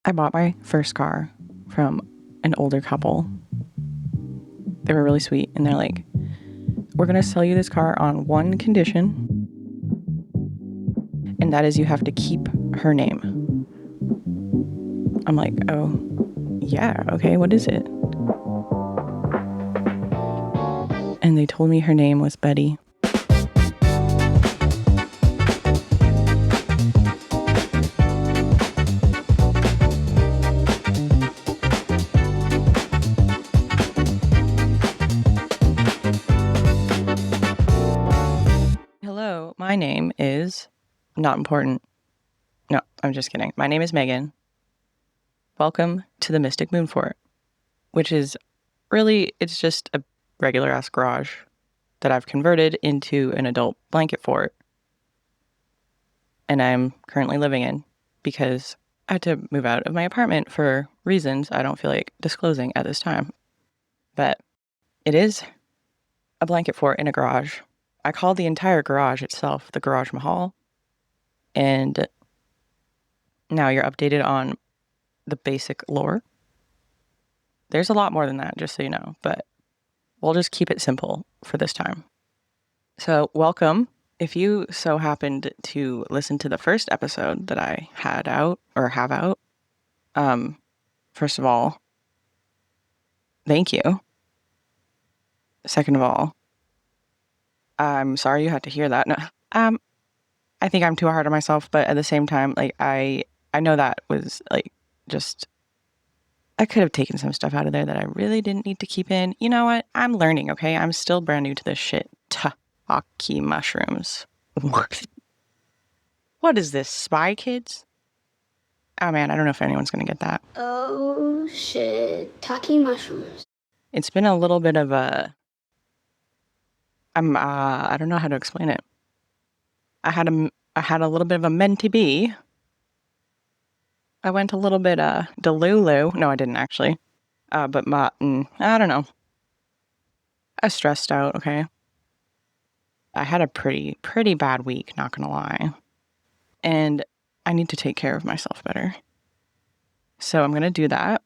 I bought my first car from an older couple. They were really sweet, and they're like, we're going to sell you this car on one condition, and that is you have to keep her name. I'm like, oh, yeah, okay, what is it? And they told me her name was Betty. Hello, my name is not important. No, I'm just kidding. My name is Megan. Welcome to the Mystic Moon Fort, which is really, it's just a regular ass garage that I've converted into an adult blanket fort. And I'm currently living in because I had to move out of my apartment for reasons I don't feel like disclosing at this time. But it is a blanket fort in a garage. I call the entire garage itself the Garaj Mahal. And now you're updated on the basic lore. There's a lot more than that, just so you know, but we'll just keep it simple for this time. So welcome. If you so happened to listen to the first episode that I had out or have out, first of all, thank you. Second of all, I'm sorry you had to hear that. No, I think I'm too hard on myself, but at the same time, like I know that was like just I could have taken some stuff out of there that I really didn't need to keep in. You know what? I'm learning, okay? I'm still brand new to this shit. Taki mushrooms. What is this, Spy Kids? Oh man, I don't know if anyone's gonna get that. Oh shit, Taki mushrooms. It's been a little bit of a I don't know how to explain it. I had a little bit of a mentee bee. I went a little bit delulu. No, I didn't actually. But I don't know. I was stressed out, okay? I had a pretty bad week, not gonna lie. And I need to take care of myself better. So I'm gonna do that.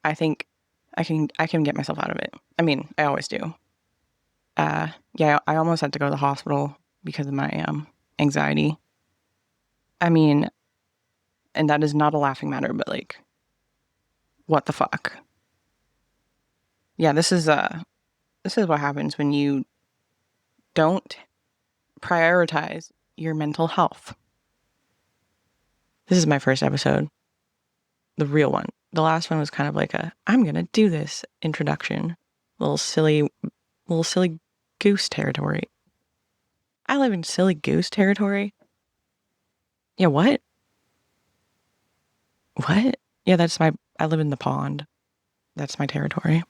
I think I can get myself out of it. I mean, I always do. Yeah, I almost had to go to the hospital because of my anxiety. I mean, and that is not a laughing matter, but like, what the fuck? Yeah, this is what happens when you don't prioritize your mental health. This is my first episode, the real one. The last one was kind of like I'm gonna do this introduction, little silly goose territory. I live in silly goose territory. Yeah, what? What? Yeah, I live in the pond. That's my territory.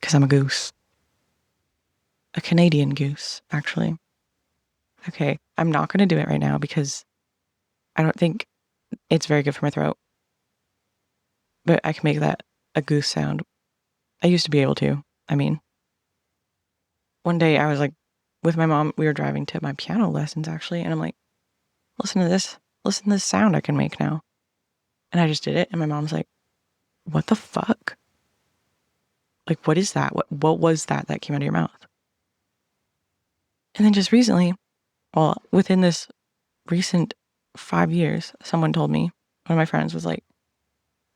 Because I'm a goose. A Canadian goose, actually. Okay, I'm not going to do it right now because I don't think it's very good for my throat. But I can make that a goose sound. I used to be able to. I mean, one day I was like, with my mom, we were driving to my piano lessons actually, and I'm like, listen to this sound I can make now. And I just did it, and my mom's like, what the fuck? Like, what is that? What was that came out of your mouth? And then just recently, well, within this recent 5 years, someone told me, one of my friends was like,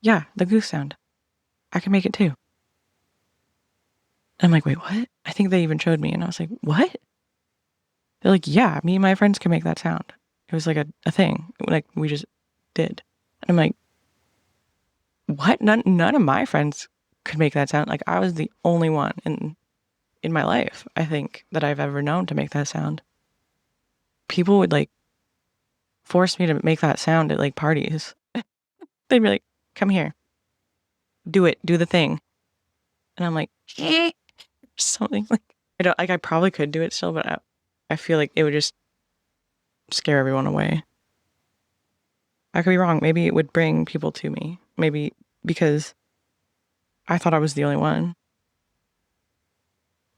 yeah, the goose sound. I can make it too. And I'm like, wait, what? I think they even showed me, and I was like, what? They're like, yeah, me and my friends can make that sound. It was like a thing, like we just did. And I'm like, what? None of my friends could make that sound. Like I was the only one in my life, I think, that I've ever known to make that sound. People would like force me to make that sound at like parties. They'd be like, come here, do the thing. And I'm like, something like, I probably could do it still, but I feel like it would just scare everyone away. I could be wrong. Maybe it would bring people to me. Maybe because I thought I was the only one.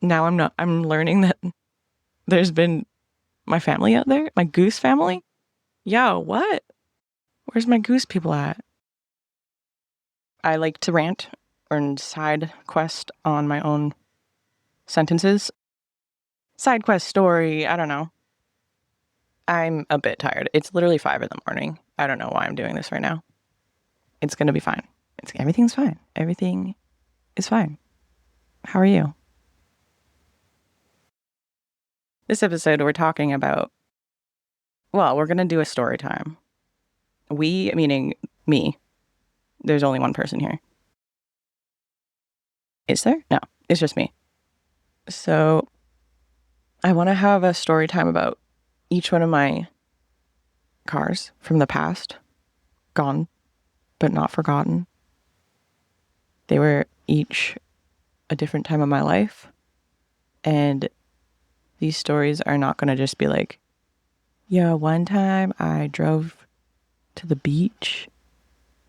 Now I'm not. I'm learning that there's been my family out there, my goose family. Yo, what? Where's my goose people at? I like to rant or side quest on my own sentences. Side quest story, I don't know. I'm a bit tired. It's literally 5 a.m. I don't know why I'm doing this right now. It's going to be fine. Everything's fine. Everything is fine. How are you? This episode, we're talking about, well, we're going to do a story time. We, meaning me. There's only one person here. Is there? No, it's just me. So I want to have a story time about each one of my cars from the past. Gone, but not forgotten. They were each a different time of my life. And these stories are not going to just be like, yeah, one time I drove to the beach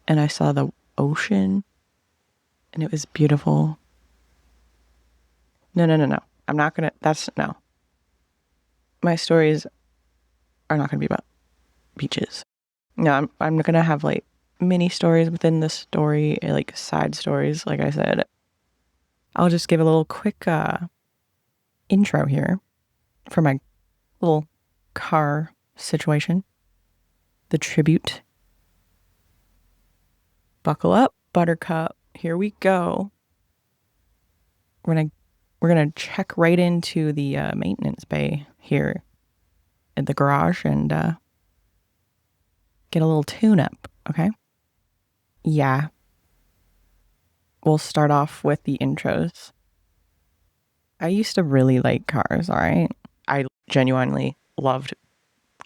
and I saw the ocean and it was beautiful. No. I'm not going to, no. My stories are not going to be about beaches. No, I'm going to have like mini stories within the story, like side stories, like I said. I'll just give a little quick intro here for my little car situation. The tribute. Buckle up, Buttercup. Here we go. We're gonna check right into the maintenance bay here at the garage and get a little tune-up, okay? Yeah. We'll start off with the intros. I used to really like cars, all right? I genuinely loved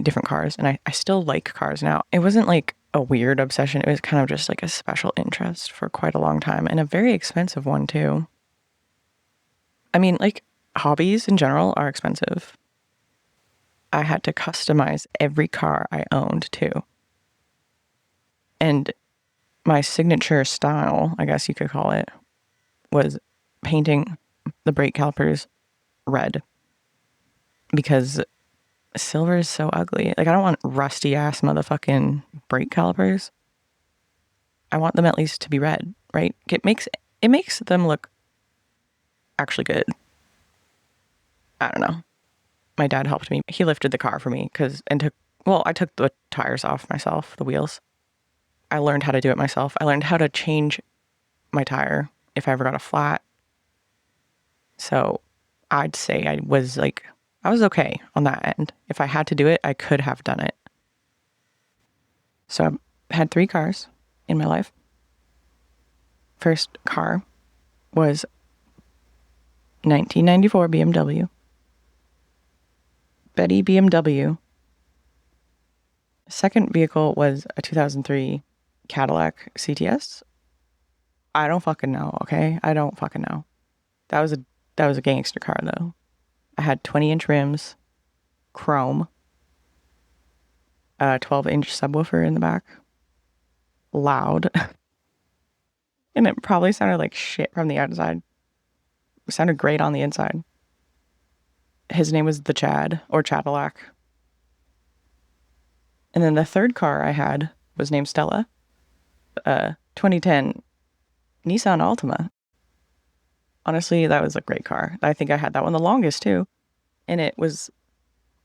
different cars, and I still like cars now. It wasn't like a weird obsession. It was kind of just like a special interest for quite a long time, and a very expensive one too. I mean, like, hobbies in general are expensive. I had to customize every car I owned too. And my signature style, I guess you could call it, was painting the brake calipers red. Because silver is so ugly. Like, I don't want rusty ass motherfucking brake calipers. I want them at least to be red, right? It makes them look actually good. I don't know. My dad helped me. He lifted the car for me I took the tires off myself, the wheels. I learned how to do it myself. I learned how to change my tire if I ever got a flat. So I'd say I was okay on that end. If I had to do it, I could have done it. So I had 3 cars in my life. First car was 1994 BMW. Betty BMW. Second vehicle was a 2003 Cadillac CTS. I don't fucking know, okay? I don't fucking know. That was a gangster car though. I had 20-inch rims, chrome, a 12-inch subwoofer in the back, loud, and it probably sounded like shit from the outside. It sounded great on the inside. His name was the Chad, or Chadillac. And then the third car I had was named Stella, a 2010 Nissan Altima. Honestly, that was a great car. I think I had that one the longest too. And it was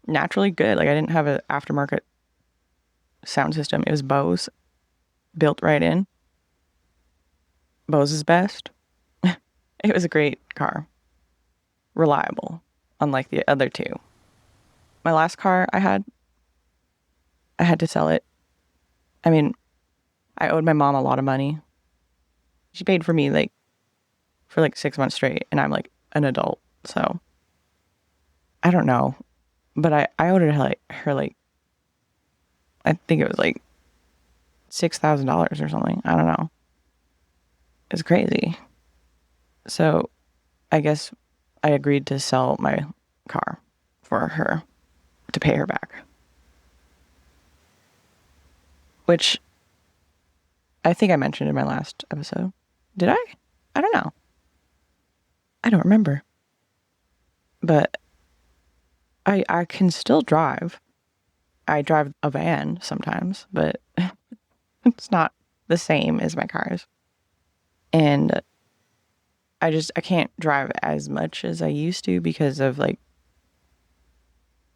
naturally good. Like, I didn't have an aftermarket sound system. It was Bose, built right in. Bose is best. It was a great car. Reliable, unlike the other two. My last car I had to sell it. I mean, I owed my mom a lot of money. She paid for me for 6 months straight, and I'm like an adult, so I don't know. But I owed her I think it was like $6,000 or something. I don't know. It's crazy. So I guess I agreed to sell my car for her to pay her back. Which I think I mentioned in my last episode. Did I? I don't know. I don't remember. But I can still drive. I drive a van sometimes, but it's not the same as my cars. And I can't drive as much as I used to because of like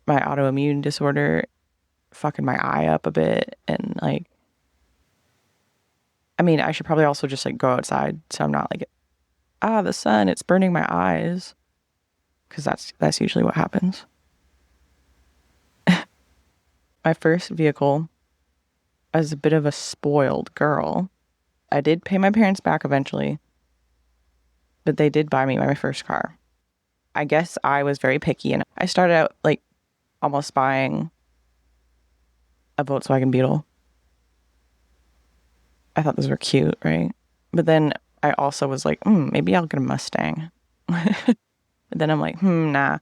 my autoimmune disorder fucking my eye up a bit. And like, I mean, I should probably also just like go outside so I'm not like, the sun, it's burning my eyes. Because that's usually what happens. My first vehicle, I was a bit of a spoiled girl. I did pay my parents back eventually, but they did buy me my first car. I guess I was very picky, and I started out like almost buying a Volkswagen Beetle. I thought those were cute, right? But then I also was like, maybe I'll get a Mustang. But then I'm like, nah.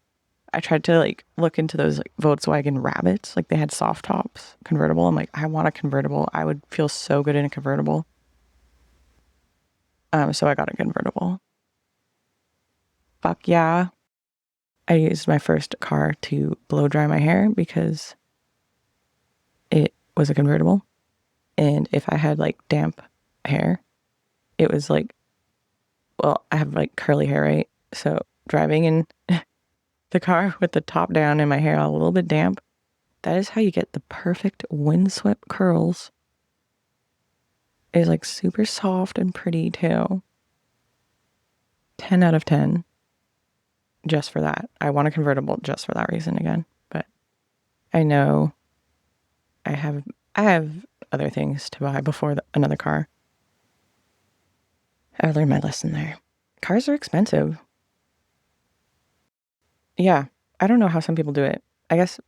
I tried to like look into those like Volkswagen Rabbits, like they had soft tops, convertible. I'm like, I want a convertible. I would feel so good in a convertible. So I got a convertible. Fuck yeah. I used my first car to blow dry my hair because it was a convertible. And if I had like damp hair, it was like, well, I have like curly hair, right? So driving in the car with the top down and my hair a little bit damp, that is how you get the perfect windswept curls. It's like super soft and pretty too. 10 out of 10. Just for that. I want a convertible just for that reason again. But I know I have other things to buy before another car. I learned my lesson there. Cars are expensive. Yeah, I don't know how some people do it. I guess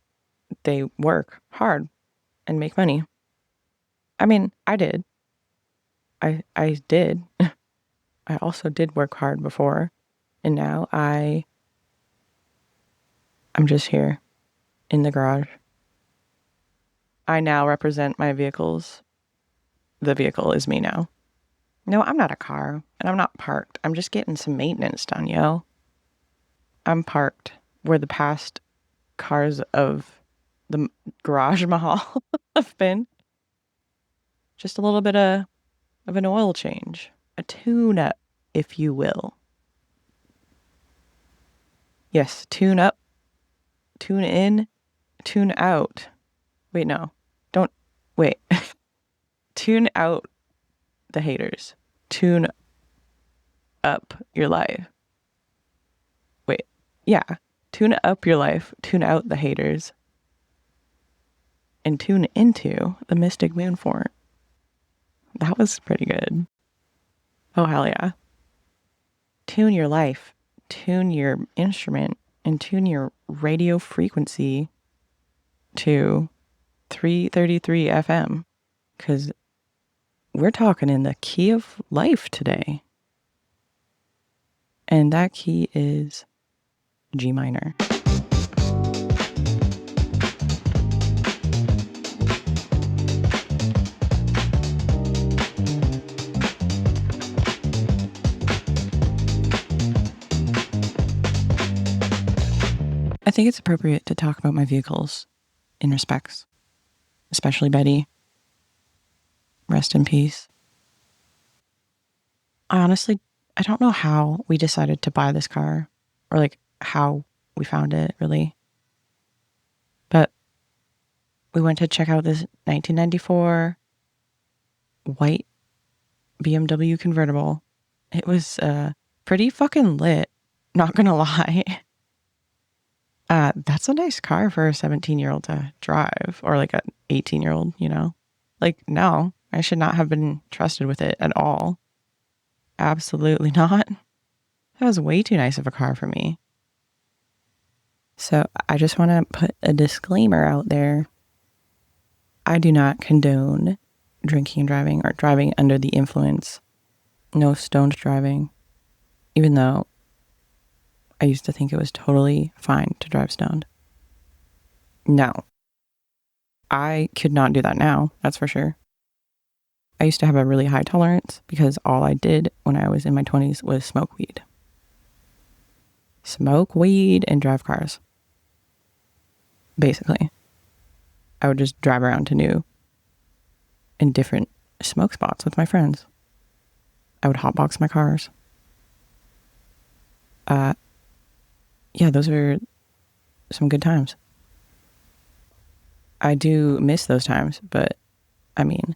they work hard and make money. I mean, I did. I did. I also did work hard before. And now I'm just here in the garage. I now represent my vehicles. The vehicle is me now. No, I'm not a car, and I'm not parked. I'm just getting some maintenance done, yo. I'm parked where the past cars of the Garaj Mahal have been. Just a little bit of an oil change. A tune-up, if you will. Yes, tune up, tune in, tune out. Wait, no. Don't. Wait. Tune out the haters. Tune up your life. Wait. Yeah. Tune up your life. Tune out the haters. And tune into the Mystic Moonfort. That was pretty good. Oh, hell yeah. Tune your life. Tune your instrument. And tune your radio frequency to 333 FM. Because we're talking in the key of life today. And that key is G minor. I think it's appropriate to talk about my vehicles in respects, especially Betty. Rest in peace. I don't know how we decided to buy this car or like how we found it really. But we went to check out this 1994 white BMW convertible. It was pretty fucking lit, not gonna lie. That's a nice car for a 17-year-old to drive, or like an 18-year-old, you know? Like, no, I should not have been trusted with it at all. Absolutely not. That was way too nice of a car for me. So I just want to put a disclaimer out there. I do not condone drinking and driving or driving under the influence. No stoned driving. Even though I used to think it was totally fine to drive stoned. No. I could not do that now, that's for sure. I used to have a really high tolerance because all I did when I was in my 20s was smoke weed. Smoke weed and drive cars. Basically. I would just drive around to new and different smoke spots with my friends. I would hotbox my cars. Yeah, those were some good times. I do miss those times, but I mean,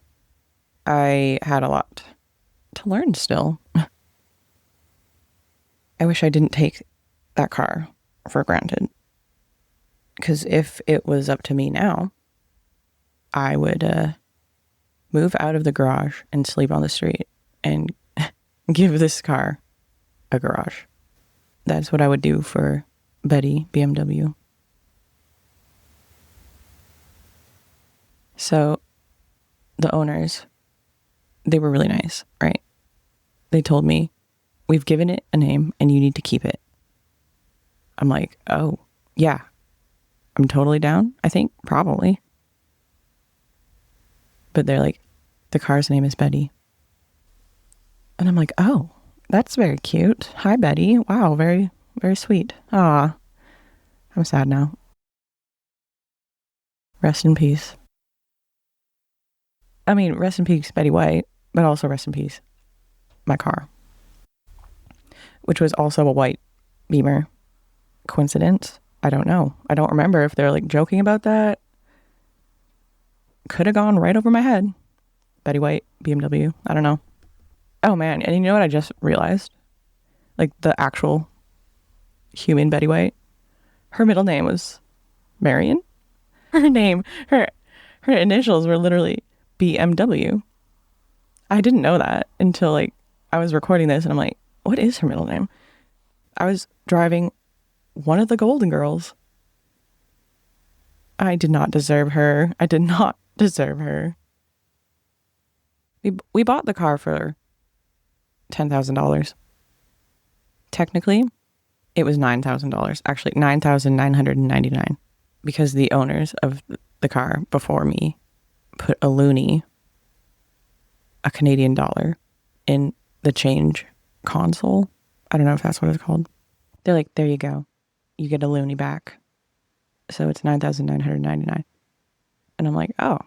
I had a lot to learn still. I wish I didn't take that car for granted. Because if it was up to me now, I would move out of the garage and sleep on the street and give this car a garage. That's what I would do for Betty BMW. So the owners, they were really nice, right? They told me, we've given it a name and you need to keep it. I'm like, oh, yeah, I'm totally down, I think, probably. But they're like, the car's name is Betty. And I'm like, oh, that's very cute. Hi, Betty. Wow, very, very sweet. Ah, I'm sad now. Rest in peace. I mean, rest in peace, Betty White, but also rest in peace, my car, which was also a white Beamer. Coincidence? I don't know. I don't remember if they're like joking about that. Could have gone right over my head. Betty White, BMW. I don't know. Oh man, and you know what I just realized? Like the actual human Betty White, her middle name was Marion. Her initials were literally BMW. I didn't know that until like I was recording this and I'm like, what is her middle name? I was driving one of the Golden Girls. I did not deserve her. I did not deserve her. We bought the car for $10,000. Technically, it was $9,000. Actually, $9,999, because the owners of the car before me put a loonie, a Canadian dollar, in the change console. I don't know if that's what it's called. They're like, there you go. You get a loonie back. So it's $9,999. And I'm like, oh,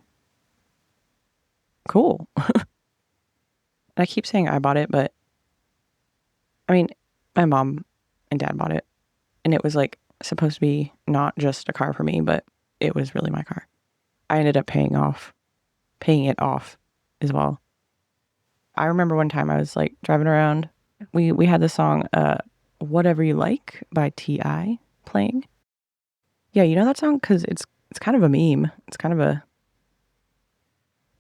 cool. I keep saying I bought it, but I mean, my mom and dad bought it. And it was like supposed to be not just a car for me, but it was really my car. I ended up paying it off as well. I remember one time I was like driving around. We had the song Whatever You Like by T.I. playing. Yeah, you know that song? Because it's kind of a meme. It's kind of a...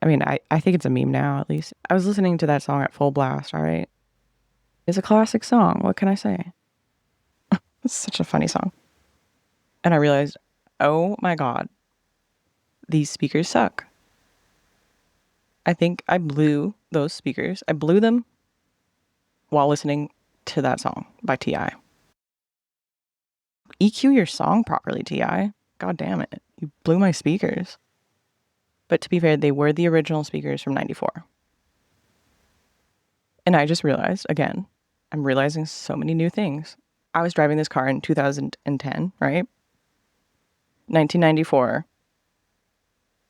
I mean, I think it's a meme now, at least. I was listening to that song at full blast, all right? It's a classic song. What can I say? It's such a funny song. And I realized, oh my God, these speakers suck. I think I blew those speakers. I blew them while listening to that song by T.I. EQ your song properly, T.I. God damn it. You blew my speakers. But to be fair, they were the original speakers from 94. And I just realized, again, I'm realizing so many new things. I was driving this car in 2010, right? 1994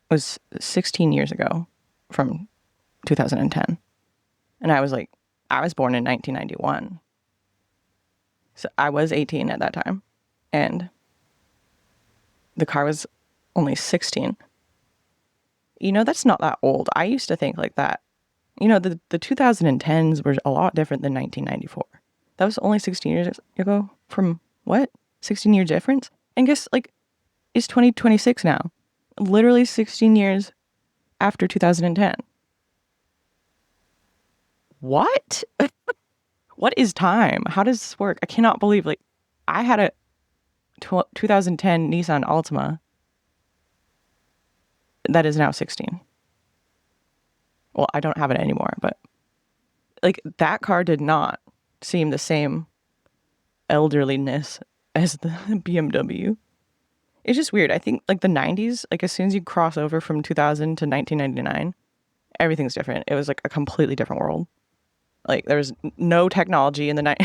was 16 years ago from 2010. And I was born in 1991. So I was 18 at that time. And the car was only 16. You know, that's not that old. I used to think like that. You know, the 2010s were a lot different than 1994. That was only 16 years ago from what? 16 year difference? And guess, like, it's 2026 now. Literally 16 years after 2010. What? What is time? How does this work? I cannot believe, like, I had a 2010 Nissan Altima that is now 16. Well, I don't have it anymore, but like that car did not seem the same elderliness as the BMW. It's just weird. I think like the 90s, like as soon as you cross over from 2000 to 1999, everything's different. It was like a completely different world. Like there was no technology in the night.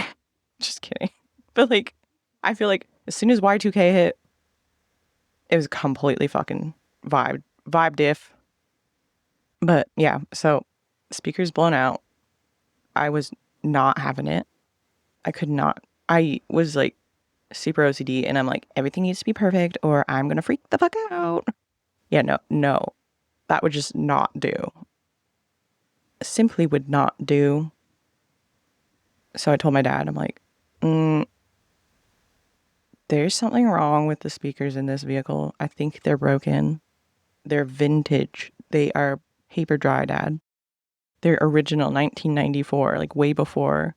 Just kidding. But like, I feel like as soon as Y2K hit, it was completely fucking vibe diff. But yeah, so speakers blown out. I was not having it. I could not. I was like super OCD, and I'm like, everything needs to be perfect or I'm gonna freak the fuck out. Yeah, no. That would just not do. Simply would not do. So I told my dad, I'm like, there's something wrong with the speakers in this vehicle. I think they're broken. They're vintage. They are paper dry, Dad. They're original 1994, like way before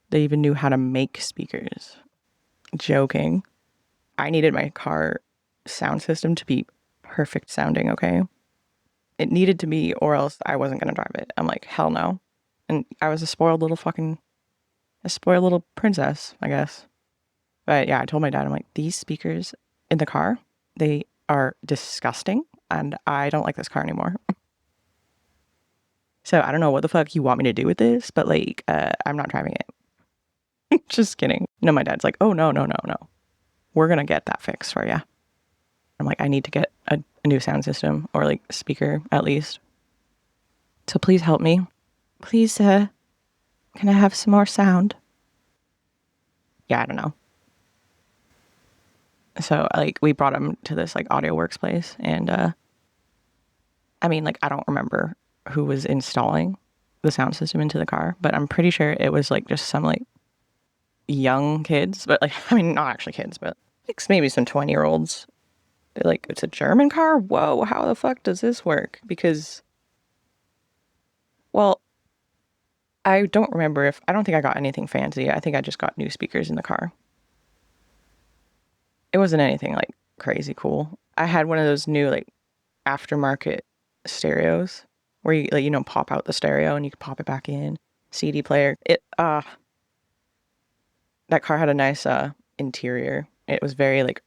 they even knew how to make speakers. Joking. I needed my car sound system to be perfect sounding, okay? It needed to be, or else I wasn't going to drive it. I'm like, hell no. And I was a spoiled little princess, I guess. But yeah, I told my dad, I'm like, these speakers in the car, they are disgusting, and I don't like this car anymore. So I don't know what the fuck you want me to do with this, but like, I'm not driving it. Just kidding. No, my dad's like, oh, no. We're going to get that fixed for you. I'm like, I need to get a new sound system or like speaker at least. So please help me. Please, can I have some more sound? Yeah, I don't know. So like we brought him to this like Audio Works place, and I mean, like, I don't remember who was installing the sound system into the car, but I'm pretty sure it was like just some like young kids, but like, I mean, not actually kids, but like maybe some 20-year-olds. They're like, it's a German car? Whoa, how the fuck does this work? Because, well, I don't think I got anything fancy. I think I just got new speakers in the car. It wasn't anything like crazy cool. I had one of those new like aftermarket stereos where you like, pop out the stereo and you can pop it back in. CD player. That car had a nice interior. It was very like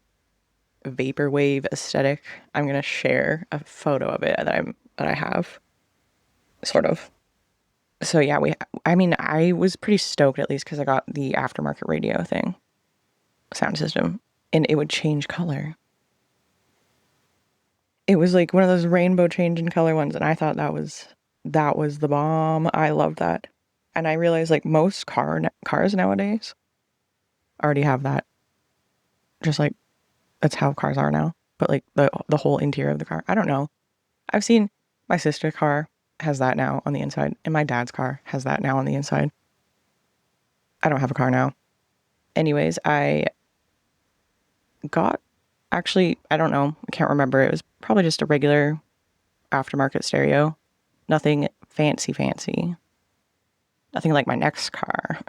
vaporwave aesthetic. I'm gonna share a photo of it that I have, sort of. So yeah, I was pretty stoked at least because I got the aftermarket radio thing, sound system, and it would change color. It was like one of those rainbow change in color ones, and I thought that was the bomb. I loved that, and I realized like most cars nowadays already have that. Just like that's how cars are now. But like the whole interior of the car, I don't know. I've seen my sister's car has that now on the inside, and my dad's car has that now on the inside. I don't have a car now. Anyways, I don't know. I can't remember. It was probably just a regular aftermarket stereo. Nothing fancy. Nothing like my next car.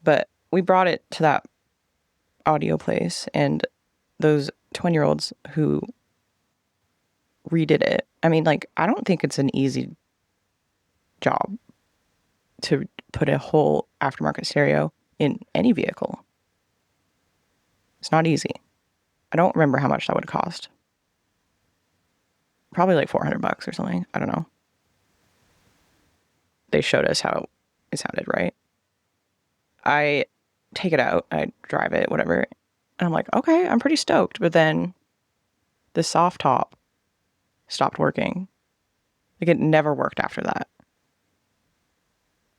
But we brought it to that audio place, and those 20-year-olds who redid it. I mean, like, I don't think it's an easy job to put a whole aftermarket stereo in any vehicle. It's not easy. I don't remember how much that would cost. Probably like $400 or something. I don't know. They showed us how it sounded, right? I take it out, I drive it, whatever. And I'm like, okay, I'm pretty stoked. But then the soft top stopped working. Like it never worked after that.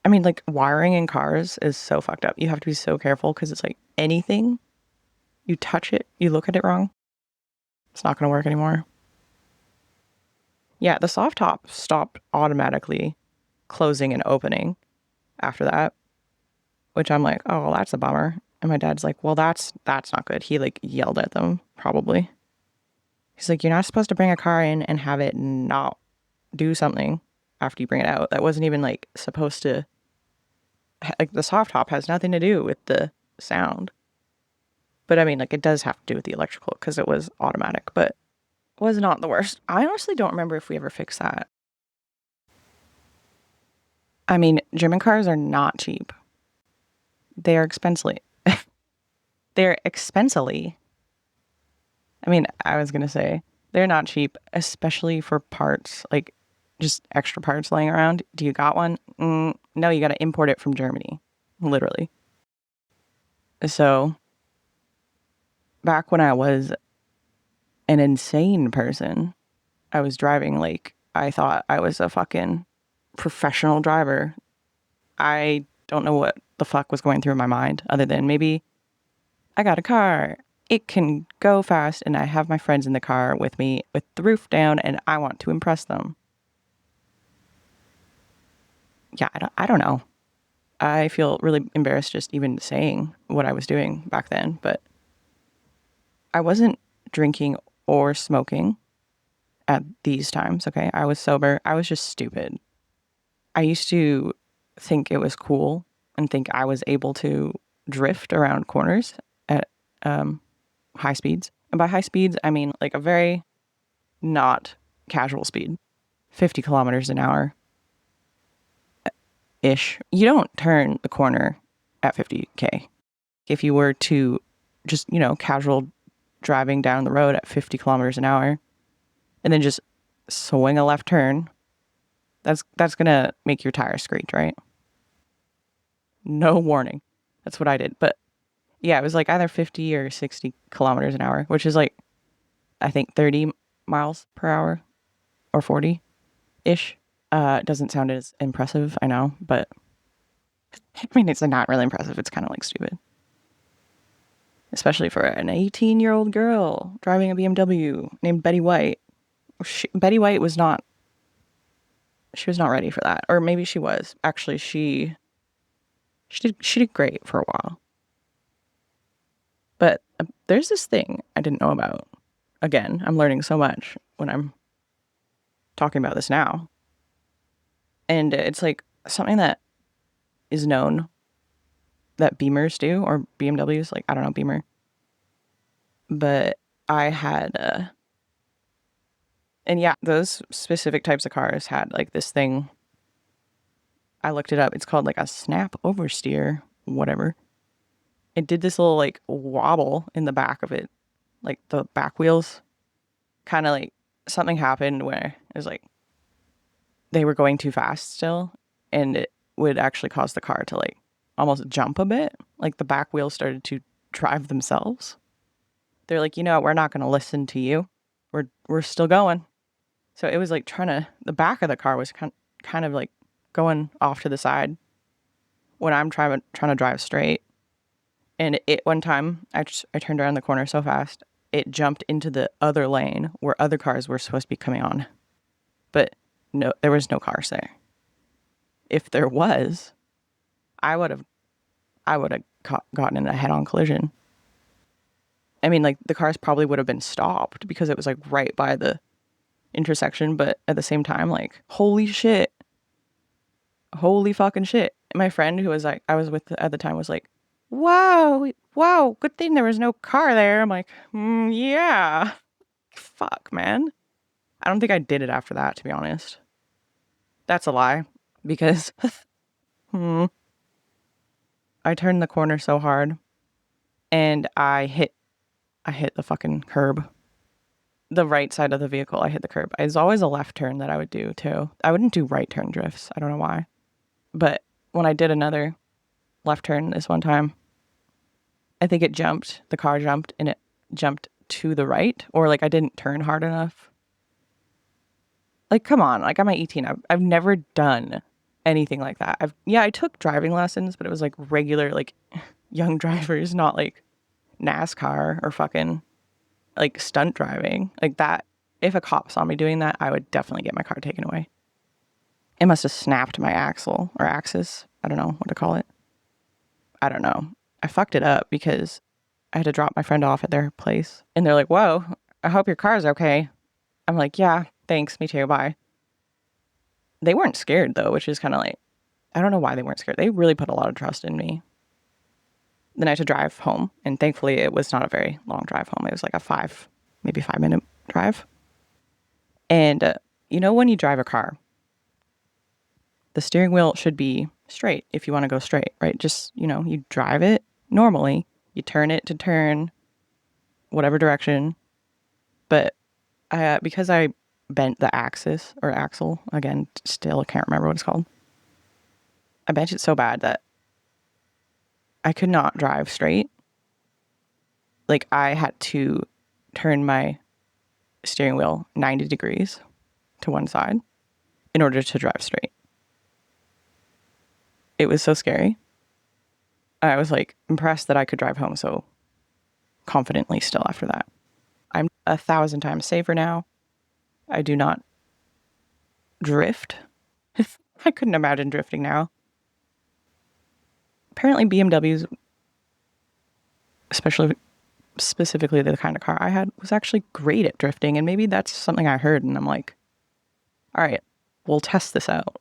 I mean, like wiring in cars is so fucked up. You have to be so careful because it's like anything, you touch it, you look at it wrong, it's not going to work anymore. Yeah, the soft top stopped automatically closing and opening after that, which I'm like, oh, well, that's a bummer. And my dad's like, well, that's not good. He like yelled at them, probably. He's like, you're not supposed to bring a car in and have it not do something after you bring it out. That wasn't even like supposed to, like the soft top has nothing to do with the sound. But I mean, like it does have to do with the electrical because it was automatic, but it was not the worst. I honestly don't remember if we ever fixed that. I mean, German cars are not cheap. They are expensively. They're expensively. I mean, I was going to say, they're not cheap, especially for parts, like just extra parts laying around. Do you got one? No, you got to import it from Germany, literally. So, back when I was an insane person, I was driving like I thought I was a fucking professional driver. I don't know what the fuck was going through my mind other than maybe I got a car. It can go fast and I have my friends in the car with me with the roof down and I want to impress them. Yeah, I don't know. I feel really embarrassed just even saying what I was doing back then, but I wasn't drinking or smoking at these times, okay? I was sober. I was just stupid. I used to think it was cool and think I was able to drift around corners at high speeds. And by high speeds, I mean like a very not casual speed, 50 kilometers an hour ish. You don't turn the corner at 50K. If you were to just, casual driving down the road at 50 kilometers an hour and then just swing a left turn, that's going to make your tires screech, right? No warning. That's what I did. But yeah, it was like either 50 or 60 kilometers an hour, which is like, I think 30 miles per hour or 40-ish. Doesn't sound as impressive, I know, but I mean, it's not really impressive. It's kind of like stupid. Especially for an 18-year-old girl driving a BMW named Betty White. Betty White was not ready for that. Or maybe she was. Actually, she did great for a while. But there's this thing I didn't know about. Again, I'm learning so much when I'm talking about this now. And it's like something that is known that Beamers do, or BMWs, like, I don't know, Beamer. But I had, and yeah, those specific types of cars had like this thing. I looked it up. It's called like a snap oversteer, whatever. It did this little like wobble in the back of it, like the back wheels. Kind of like something happened where it was like they were going too fast still, and it would actually cause the car to like almost jump a bit. Like the back wheels started to drive themselves. They're like, we're not going to listen to you. We're still going. So it was like the back of the car was kind of like going off to the side when I'm trying to drive straight. And one time I turned around the corner so fast, it jumped into the other lane where other cars were supposed to be coming on. But no, there was no cars there. If there was, I would have gotten in a head-on collision. I mean, like the cars probably would have been stopped because it was like right by the intersection, but at the same time, like, holy shit. Holy fucking shit. My friend who was like, I was with at the time was like, wow, good thing there was no car there. I'm like, yeah. Fuck, man. I don't think I did it after that, to be honest. That's a lie, because I turned the corner so hard and I hit the fucking curb. The right side of the vehicle, I hit the curb. It's always a left turn that I would do too. I wouldn't do right turn drifts. I don't know why. But when I did another left turn this one time, I think the car jumped and it jumped to the right, or like I didn't turn hard enough. Like, come on, like I'm 18. I've never done anything like that. I took driving lessons, but it was like regular, like young drivers, not like NASCAR or fucking like stunt driving. Like that, if a cop saw me doing that, I would definitely get my car taken away. It must have snapped my axle or axis. I don't know what to call it. I don't know. I fucked it up because I had to drop my friend off at their place. And they're like, whoa, I hope your car's okay. I'm like, yeah, thanks. Me too. Bye. They weren't scared though, which is kind of like, I don't know why they weren't scared. They really put a lot of trust in me. Then I had to drive home. And thankfully it was not a very long drive home. It was like a maybe 5-minute drive. And when you drive a car, the steering wheel should be straight if you want to go straight, right? Just, you drive it normally. You turn it to turn whatever direction. But because I bent the axis or axle, again, still can't remember what it's called. I bent it so bad that I could not drive straight. Like I had to turn my steering wheel 90 degrees to one side in order to drive straight. it was so scary. I was like impressed that I could drive home so confidently still after that. I'm 1,000 times safer now. I do not drift. I couldn't imagine drifting now. Apparently BMWs, especially specifically the kind of car I had, was actually great at drifting, and maybe that's something I heard and I'm like, all right, we'll test this out.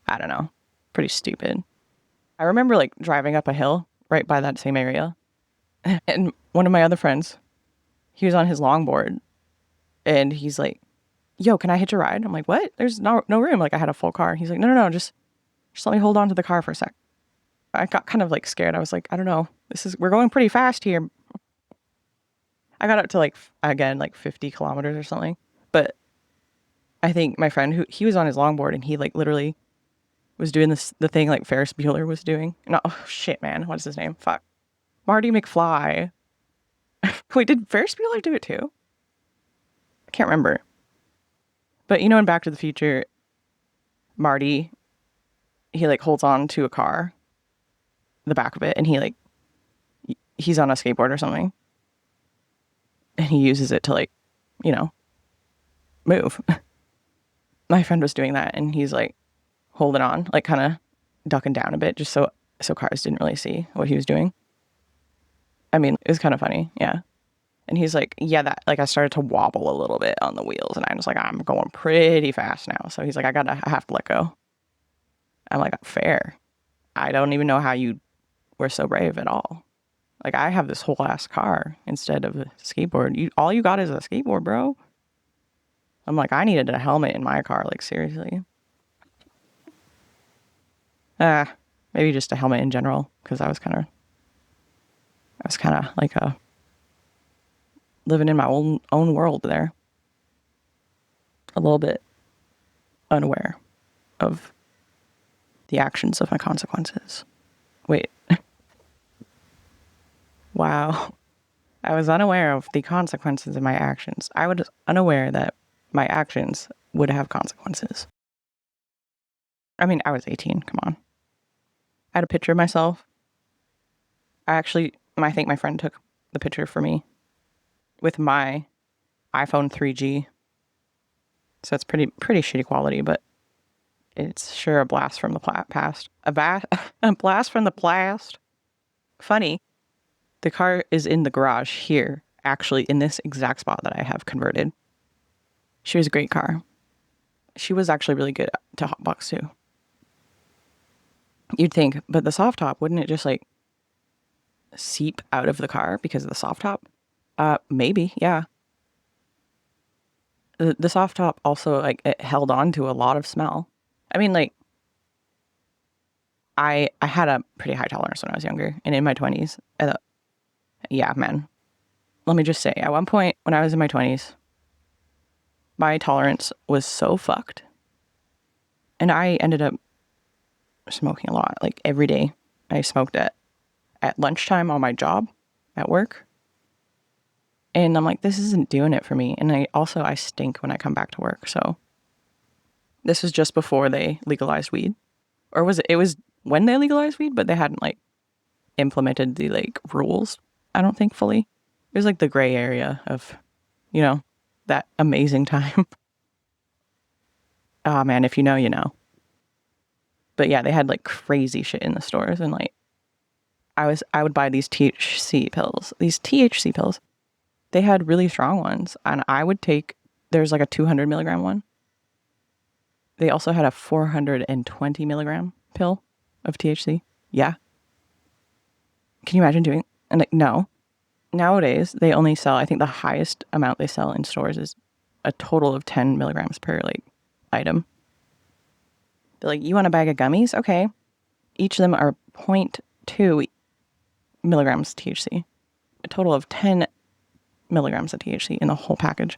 I don't know. Pretty stupid. I remember like driving up a hill right by that same area, and one of my other friends, he was on his longboard, and he's like, yo, can I hitch a ride? I'm like, what? There's no room. Like, I had a full car. He's like, no, just let me hold on to the car for a sec. I got kind of like scared. I was like, I don't know. We're going pretty fast here. I got up to like, again, like 50 kilometers or something. But I think my friend, he was on his longboard, and he like literally was doing the thing like Ferris Bueller was doing. No, oh, shit, man. What's his name? Fuck. Marty Mcfly. Wait, did Ferris Bueller do it too? I can't remember. But in Back to the Future, Marty, he like holds on to a car, the back of it, and he's on a skateboard or something. And he uses it to like, move. My friend was doing that, and he's like holding on, like kind of ducking down a bit just so cars didn't really see what he was doing. I mean, it was kind of funny, yeah. And he's like, yeah, that, like, I started to wobble a little bit on the wheels, and I was like, I'm going pretty fast now. So he's like, I have to let go. I'm like, fair. I don't even know how you were so brave at all. Like, I have this whole ass car instead of a skateboard. All you got is a skateboard, bro. I'm like, I needed a helmet in my car, like, seriously. Maybe just a helmet in general, because I was kind of like living in my own world there. A little bit unaware of the actions of my consequences. Wait. Wow. I was unaware of the consequences of my actions. I was unaware that my actions would have consequences. I mean, I was 18. Come on. I had a picture of myself. I think my friend took the picture for me with my iPhone 3G. So it's pretty shitty quality, but it's sure a blast from the past. A blast from the past. Funny. The car is in the garage here, actually in this exact spot that I have converted. She was a great car. She was actually really good to hotbox too. You'd think, but the soft top, wouldn't it just like seep out of the car because of the soft top? Maybe, yeah. The soft top also, like, it held on to a lot of smell. I mean, like, I had a pretty high tolerance when I was younger, and in my 20s, yeah, man. Let me just say, at one point when I was in my 20s, my tolerance was so fucked. And I ended up smoking a lot, like every day. I smoked at lunchtime on my job at work. And I'm like, this isn't doing it for me. And I stink when I come back to work. So this was just before they legalized weed. Or was it was when they legalized weed, but they hadn't like implemented the like rules, I don't think fully. It was like the gray area of, that amazing time. Oh man, if you know, you know. But yeah, they had like crazy shit in the stores, and like I would buy these THC pills. They had really strong ones, and I would take, there's like a 200 milligram one. They also had a 420 milligram pill of THC. Yeah. Can you imagine doing, and like, no. Nowadays, they only sell, I think the highest amount they sell in stores is a total of 10 milligrams per like item. They're like, you want a bag of gummies? Okay. Each of them are 0.2 milligrams THC. A total of 10 milligrams of THC in the whole package.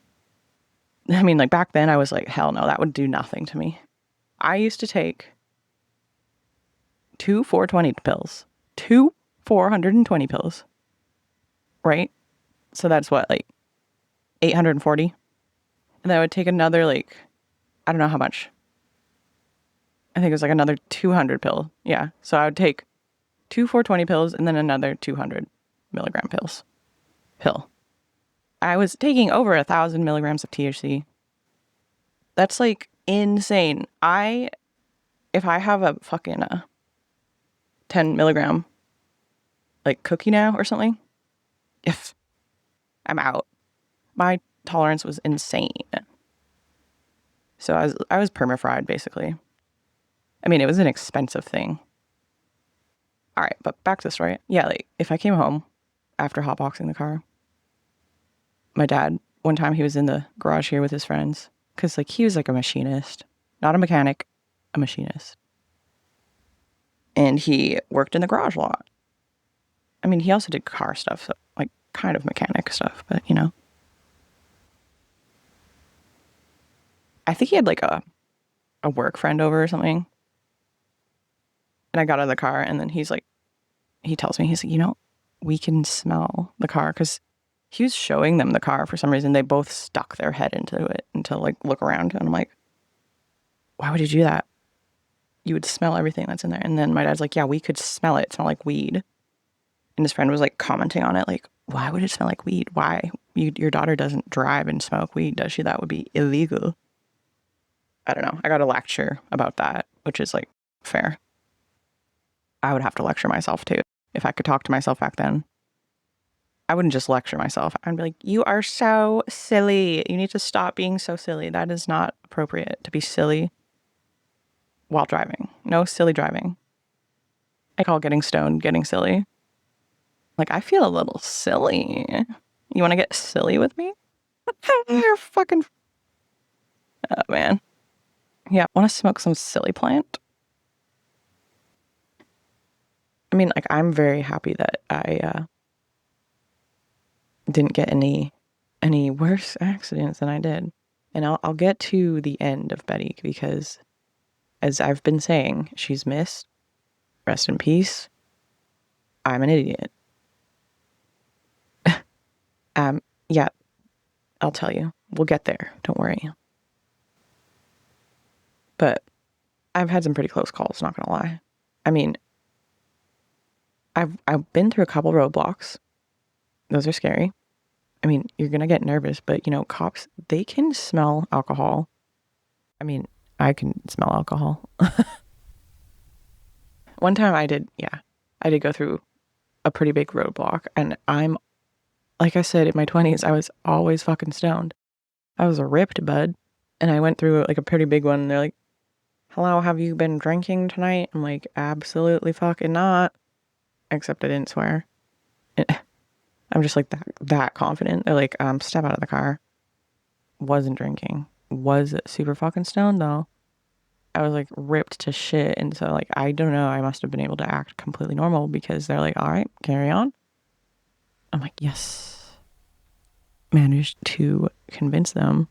I mean, like back then I was like, hell no, that would do nothing to me. I used to take 2 420 pills. 2 420 pills. Right? So that's what, like 840? And then I would take another, like, I don't know how much. I think it was like another 200 pill. Yeah. So I would take 2 420 pills and then another 200 milligram pill. I was taking over 1,000 milligrams of THC. That's like insane. If I have a fucking 10 milligram like cookie now or something, if I'm out, my tolerance was insane. So I was perma-fried basically. I mean, it was an expensive thing. All right, but back to the story. Yeah, like if I came home after hotboxing the car, my dad, one time he was in the garage here with his friends because like he was like a machinist, not a mechanic, a machinist. And he worked in the garage a lot. I mean, he also did car stuff, so like kind of mechanic stuff, but you know. I think he had like a work friend over or something. And I got out of the car and then he tells me, he's like, you know, we can smell the car because he was showing them the car for some reason. They both stuck their head into it to like look around. And I'm like, why would you do that? You would smell everything that's in there. And then my dad's like, yeah, we could smell it. It smelled like weed. And his friend was like commenting on it, like, why would it smell like weed? Why? Your daughter doesn't drive and smoke weed, does she? That would be illegal. I don't know. I got a lecture about that, which is like fair. I would have to lecture myself too. If I could talk to myself back then, I wouldn't just lecture myself. I'd be like, you are so silly. You need to stop being so silly. That is not appropriate to be silly while driving. No silly driving. I call getting stoned getting silly. Like, I feel a little silly. You want to get silly with me? You're fucking... Oh, man. Yeah, want to smoke some silly plant? I mean, like, I'm very happy that I didn't get any worse accidents than I did. And I'll get to the end of Betty because, as I've been saying, she's missed. Rest in peace. I'm an idiot. Yeah, I'll tell you. We'll get there. Don't worry. But I've had some pretty close calls, not gonna lie. I mean, I've been through a couple roadblocks. Those are scary. I mean, you're gonna get nervous, but you know, cops, they can smell alcohol. I mean, I can smell alcohol. One time I did go through a pretty big roadblock, and like I said, in my 20s, I was always fucking stoned. I was a ripped bud, and I went through like a pretty big one, and they're like, hello, have you been drinking tonight? I'm like, absolutely fucking not. Except I didn't swear. I'm just like that confident. They're like, step out of the car. Wasn't drinking. Was super fucking stoned though. I was like ripped to shit. And so like, I don't know, I must have been able to act completely normal because they're like, all right, carry on. I'm like, yes. Managed to convince them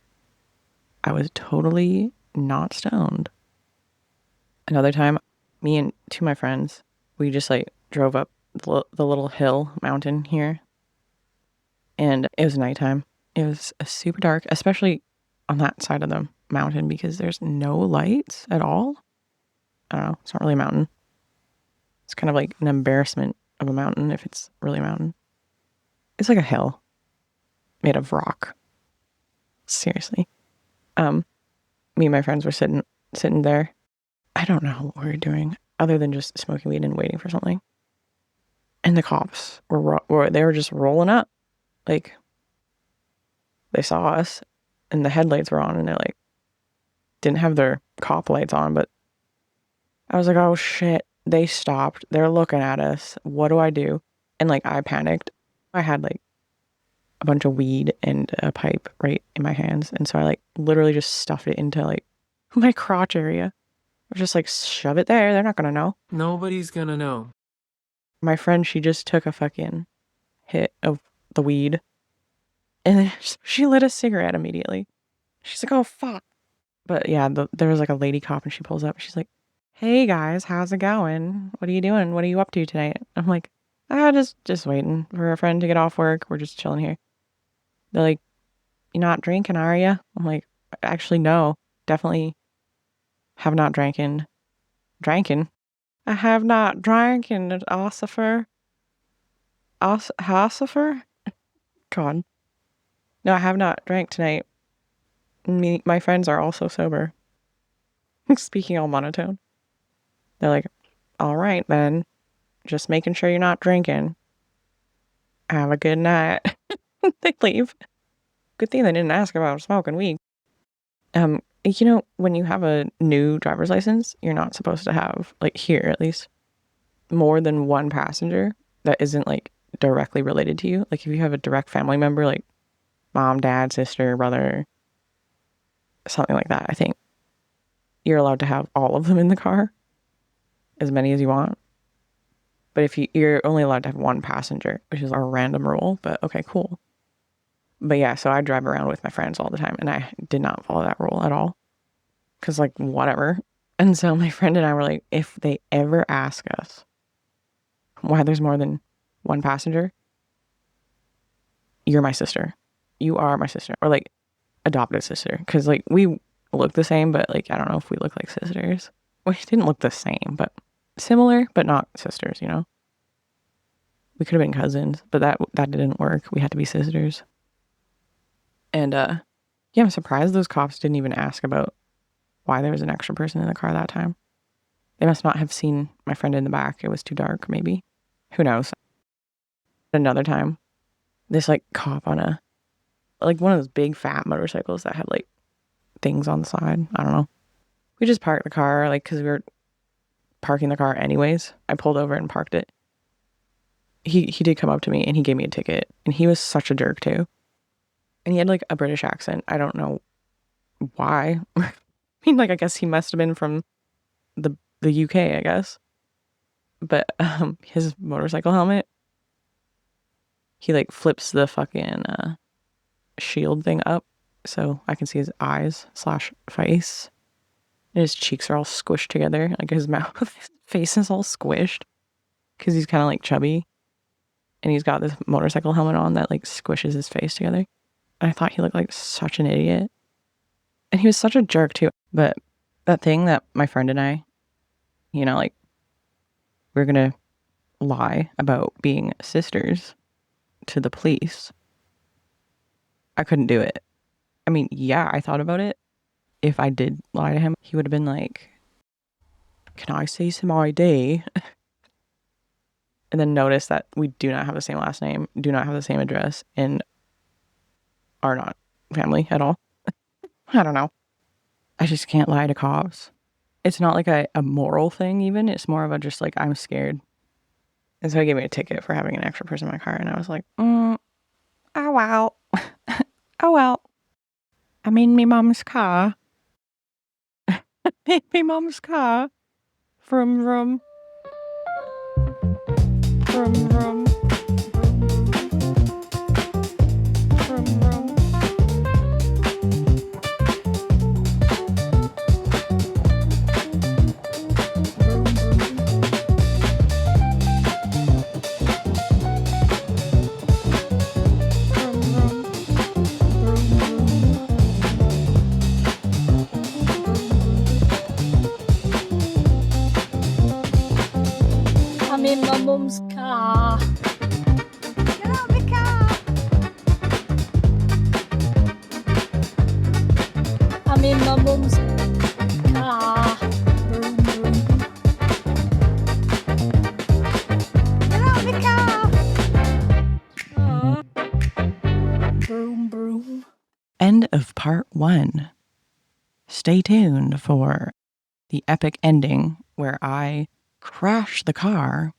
I was totally not stoned. Another time, me and two of my friends, we just like drove up the little hill mountain here. And it was nighttime. It was super dark, especially on that side of the mountain because there's no lights at all. I don't know. It's not really a mountain. It's kind of like an embarrassment of a mountain if it's really a mountain. It's like a hill made of rock. Seriously. Me and my friends were sitting there. I don't know what we were doing other than just smoking weed and waiting for something. And the cops were just rolling up. Like, they saw us and the headlights were on and they like didn't have their cop lights on, but I was like, oh shit, they stopped. They're looking at us. What do I do? And like, I panicked. I had like a bunch of weed and a pipe right in my hands. And so I like literally just stuffed it into like my crotch area. I was just like, shove it there. They're not going to know. Nobody's gonna know. My friend, she just took a fucking hit of the weed and then she lit a cigarette immediately. She's like, oh fuck. But yeah, there was like a lady cop and she pulls up. She's like, hey guys, how's it going? What are you doing? What are you up to tonight? I'm like, just waiting for a friend to get off work. We're just chilling here. They're like, you're not drinking, are you? I'm like, actually, no, definitely have not drinking. drinking. I have not drinking at Ossifer. Ossifer? God. No, I have not drank tonight. My friends are also sober. Speaking all monotone. They're like, all right then. Just making sure you're not drinking. Have a good night. They leave. Good thing they didn't ask about smoking weed. When you have a new driver's license, you're not supposed to have, like here at least, more than one passenger that isn't like directly related to you. Like if you have a direct family member, like mom, dad, sister, brother, something like that, I think you're allowed to have all of them in the car, as many as you want. But if you're only allowed to have one passenger, which is our random rule, but okay, cool. But yeah, so I drive around with my friends all the time, and I did not follow that rule at all. Because, like, whatever. And so my friend and I were like, if they ever ask us why there's more than one passenger, you're my sister. You are my sister. Or, like, adopted sister. Because, like, we look the same, but, like, I don't know if we look like sisters. We didn't look the same, but similar, but not sisters, you know? We could have been cousins, but that didn't work. We had to be sisters. And, yeah, I'm surprised those cops didn't even ask about why there was an extra person in the car that time. They must not have seen my friend in the back. It was too dark, maybe. Who knows? Another time, this, like, cop on one of those big fat motorcycles that had, like, things on the side. I don't know. We just parked the car, like, because we were parking the car anyways. I pulled over and parked it. He did come up to me and he gave me a ticket. And he was such a jerk, too. And he had, like, a British accent. I don't know why. I mean, like, I guess he must have been from the UK, I guess. But his motorcycle helmet, he, like, flips the fucking shield thing up so I can see his eyes / face. And his cheeks are all squished together. Like, his mouth, his face is all squished because he's kind of, like, chubby. And he's got this motorcycle helmet on that, like, squishes his face together. And I thought he looked like such an idiot. And he was such a jerk, too. But that thing that my friend and I, like, we're going to lie about being sisters to the police. I couldn't do it. I mean, yeah, I thought about it. If I did lie to him, he would have been like, can I see some ID? And then notice that we do not have the same last name, do not have the same address, and are not family at all. I don't know. I just can't lie to cops. It's not like a moral thing even. It's more of a just like, I'm scared. And so he gave me a ticket for having an extra person in my car. And I was like, oh, well. Oh, well. I'm in my mom's car. In my mom's car. Vroom, vroom. Vroom, vroom. Vroom, vroom. I'm in my mum's car. Get out of the car. I'm in my mum's car. Vroom, vroom. Get out of the car. Vroom, vroom. End of part 1. Stay tuned for the epic ending where I crash the car,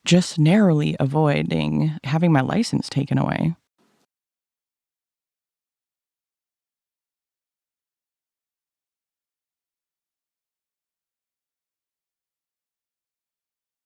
just narrowly avoiding having my license taken away.